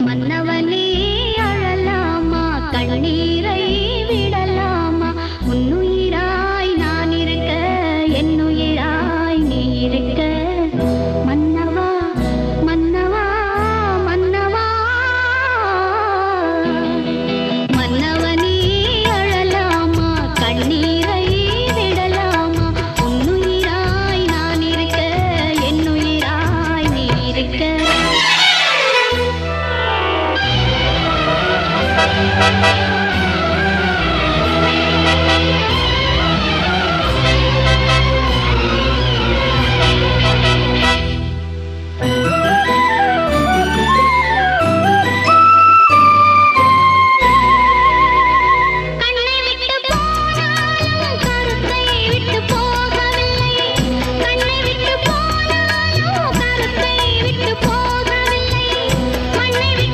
மன்னவனே அழலாமா கண்ணீரை விடலாமா உன்னுயிராய் நான் இருக்க என்னுயிராய் நீ இருக்க மன்னவா மன்னவா மன்னவா மன்னவனே அழலாமா கண்ணீரை விடலாமா உன்னுயிராய் நான் இருக்க என்னுயிராய் நீ இருக்க